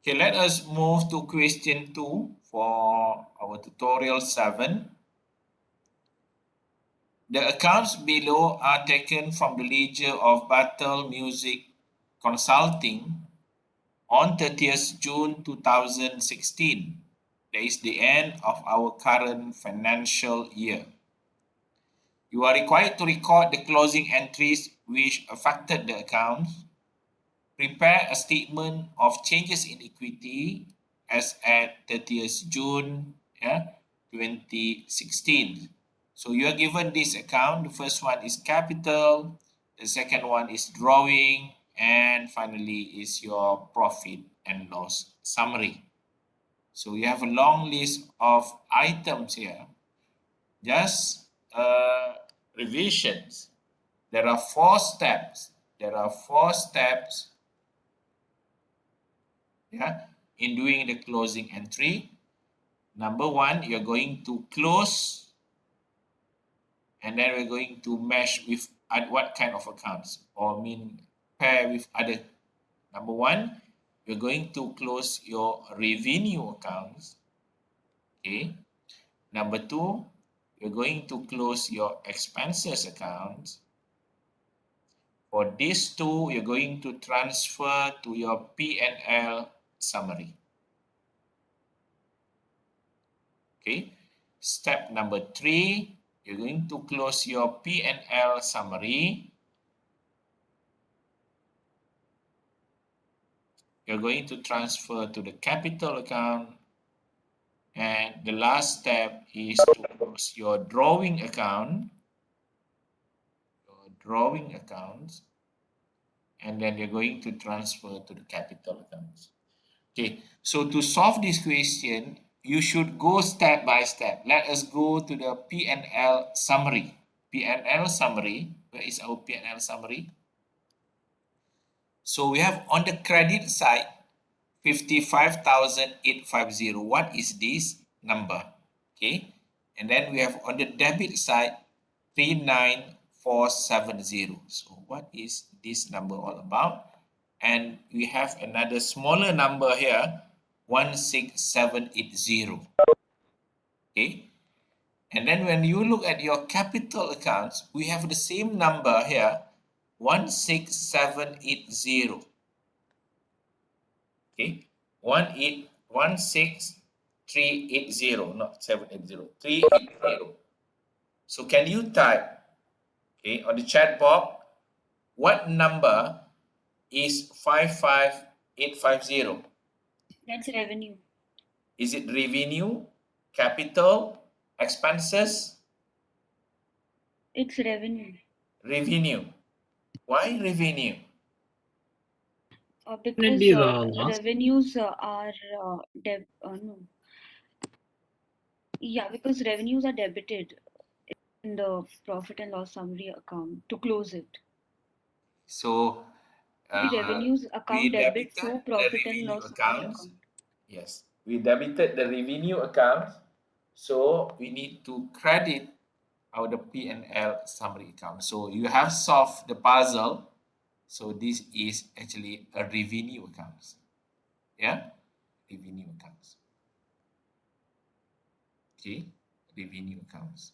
Okay, let us move to question 2 for our tutorial 7. The accounts below are taken from the ledger of Battle Music Consulting on 30th June 2016. That is the end of our current financial year. You are required to record the closing entries which affected the accounts. Prepare a statement of changes in equity as at 30th June 2016. So you are given this account. The first one is capital, the second one is drawing, and finally is your profit and loss summary. So you have a long list of items here. Just revisions. There are 4 steps. In doing the closing entry. Number 1, you're going to close, and then we're going to mesh with what kind of accounts, or pair with other. Number 1, you're going to close your revenue accounts. Okay. Number 2, you're going to close your expenses accounts. For these two, you're going to transfer to your P&L summary. Okay. Step number 3, you're going to close your P&L summary. You're going to transfer to the capital account. And the last step is to close your drawing account. And then you're going to transfer to the capital accounts. Okay, so to solve this question, you should go step by step. Let us go to the P&L summary. P&L summary, where is our P&L summary? So we have on the credit side, 55,850. What is this number? Okay, and then we have on the debit side, 39,470. So what is this number all about? And we have another smaller number here, 16780. Okay, and then when you look at your capital accounts, we have the same number here, 16780. Okay, 16380, not 780, 380. So can you type, okay, on the chat box, what number is 55850? That's revenue. Is it revenue, capital, expenses? It's revenue. Revenue. Why revenue? Because be wrong, huh? revenues are no. Yeah, because revenues are debited in the profit and loss summary account to close it. So The revenues account debit so profit and loss summary accounts. account. Yes, we debited the revenue account, so we need to credit our the P&L summary account. So you have solved the puzzle. So this is actually a revenue accounts. Yeah, revenue accounts. Okay, revenue accounts.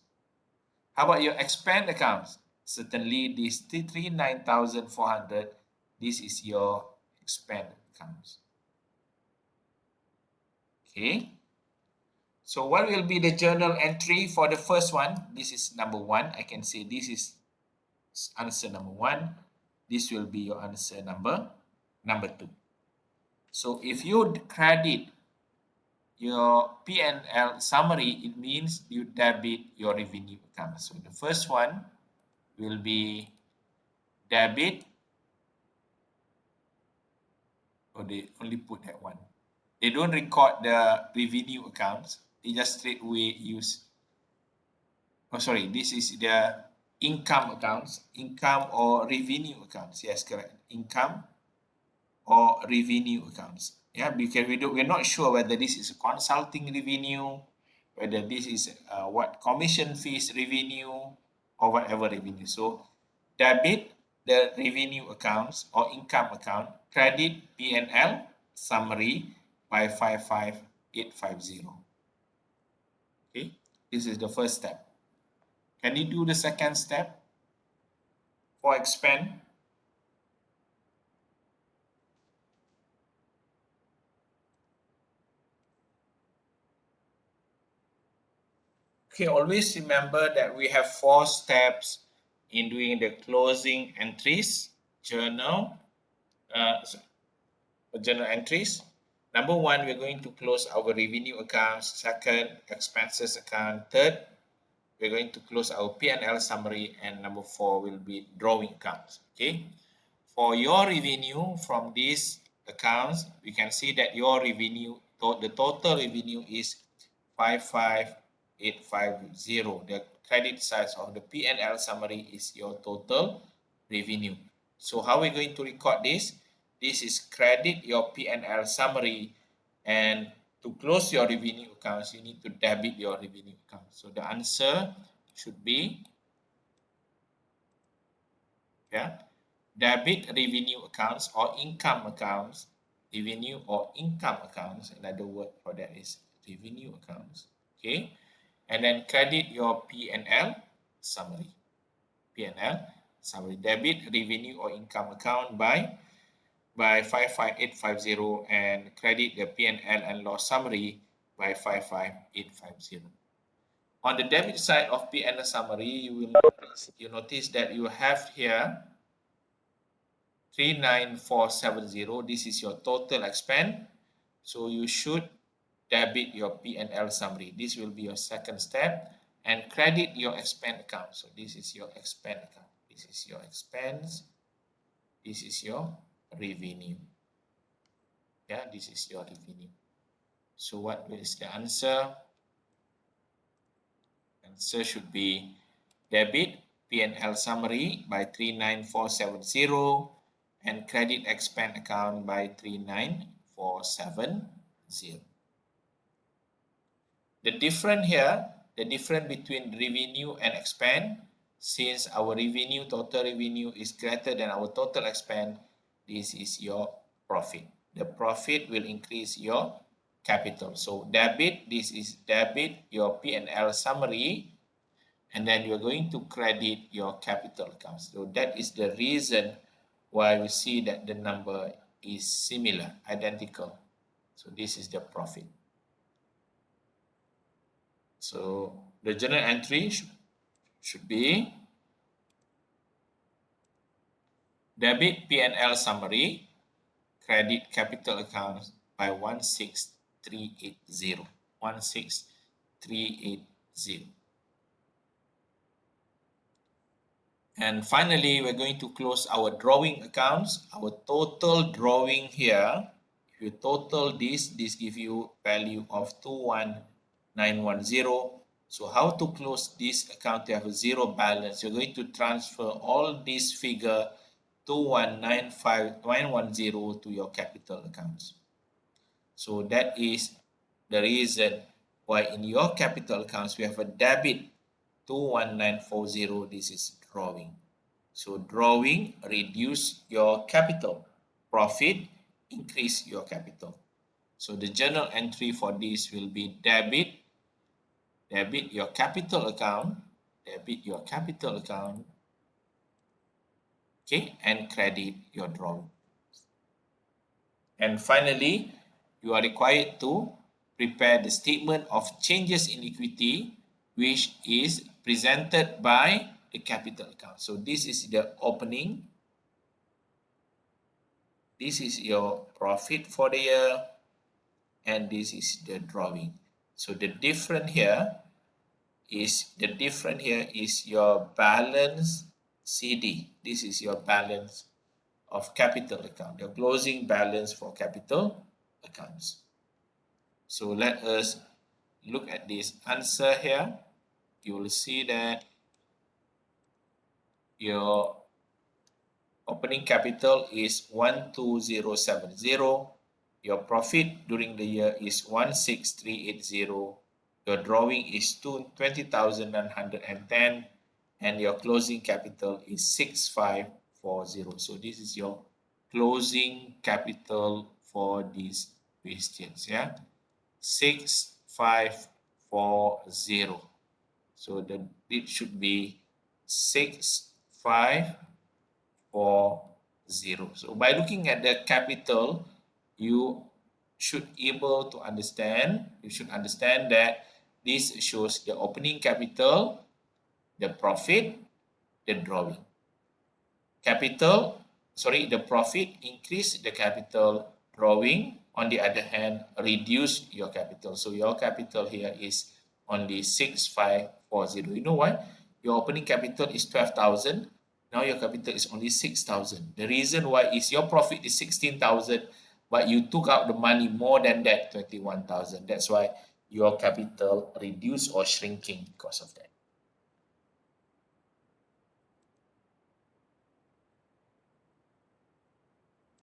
How about your expand accounts? Certainly this 39,400, this is your expand accounts. Okay. So what will be the journal entry for the first one? This is number 1. I can say this is answer number 1. This will be your answer number 2. So if you credit your P&L summary, it means you debit your revenue account. So the first one will be debit. Or they only put that one. They don't record the revenue accounts. They just straight away use. Oh, sorry. This is the income accounts. Income or revenue accounts. Yes, correct. Income or revenue accounts. Yeah, because we're not sure whether this is a consulting revenue, whether this is what commission fees revenue or whatever revenue. So debit the revenue accounts or income account, credit P&L summary, by 55,850. Okay, this is the first step. Can you do the second step for expand? Okay, always remember that we have 4 steps in doing the closing entries, journal entries. Number 1, we're going to close our revenue account. Second, expenses account. Third, we're going to close our P&L summary. And number 4 will be drawing accounts. Okay. For your revenue from these accounts, we can see that your revenue, the total revenue is 55,850. The credit side of the P&L summary is your total revenue. So how are we going to record this? This is credit your P&L summary, and to close your revenue accounts, you need to debit your revenue account. So the answer should be, debit revenue accounts or income accounts, revenue or income accounts. Another word for that is revenue accounts. Okay, and then credit your P&L summary. P&L summary, debit revenue or income account by 55,850 and credit the P&L and loss summary by 55,850. On the debit side of P&L summary, you notice that you have here 39470. This is your total expense. So you should debit your P&L summary. This will be your second step, and credit your expense account. So this is your expense account. This is your expense. This is your revenue. Yeah, this is your revenue. So what is the answer? Answer should be debit P&L summary by 39470 and credit expense account by 39470. The difference here, the difference between revenue and expense, since our revenue, total revenue is greater than our total expense, this is your profit. The profit will increase your capital. So debit, this is debit your P&L summary, and then you're going to credit your capital accounts. So that is the reason why we see that the number is similar, identical. So this is the profit. So the journal entry should be debit P&L summary, credit capital accounts by 16,380. 16,380. And finally, we're going to close our drawing accounts. Our total drawing here, if you total this gives you value of 21,910. So how to close this account to have a zero balance? You're going to transfer all this figure 21,910 to your capital accounts. So that is the reason why in your capital accounts we have a debit 21940. This is drawing. So drawing reduce your capital. Profit increase your capital. So the journal entry for this will be debit your capital account, okay, and credit your drawing. And finally, you are required to prepare the statement of changes in equity, which is presented by the capital account. So this is the opening. This is your profit for the year, and this is the drawing. So the difference here is your balance CD. This is your balance of capital account, your closing balance for capital accounts. So let us look at this answer here. You will see that your opening capital is 12070. Your profit during the year is 16380. Your drawing is 20,910, and your closing capital is 6540. So this is your closing capital for this questions. Yeah, 6540. So it should be 6540. So by looking at the capital, you should able to understand. You should understand that this shows the opening capital, the profit, the drawing. The profit increase the capital, drawing on the other hand reduce your capital. So your capital here is only 6540. You know why? Your opening capital is 12,000. Now your capital is only 6,000. The reason why is your profit is 16,000, but you took out the money more than that, 21,000. That's why your capital reduce or shrinking because of that.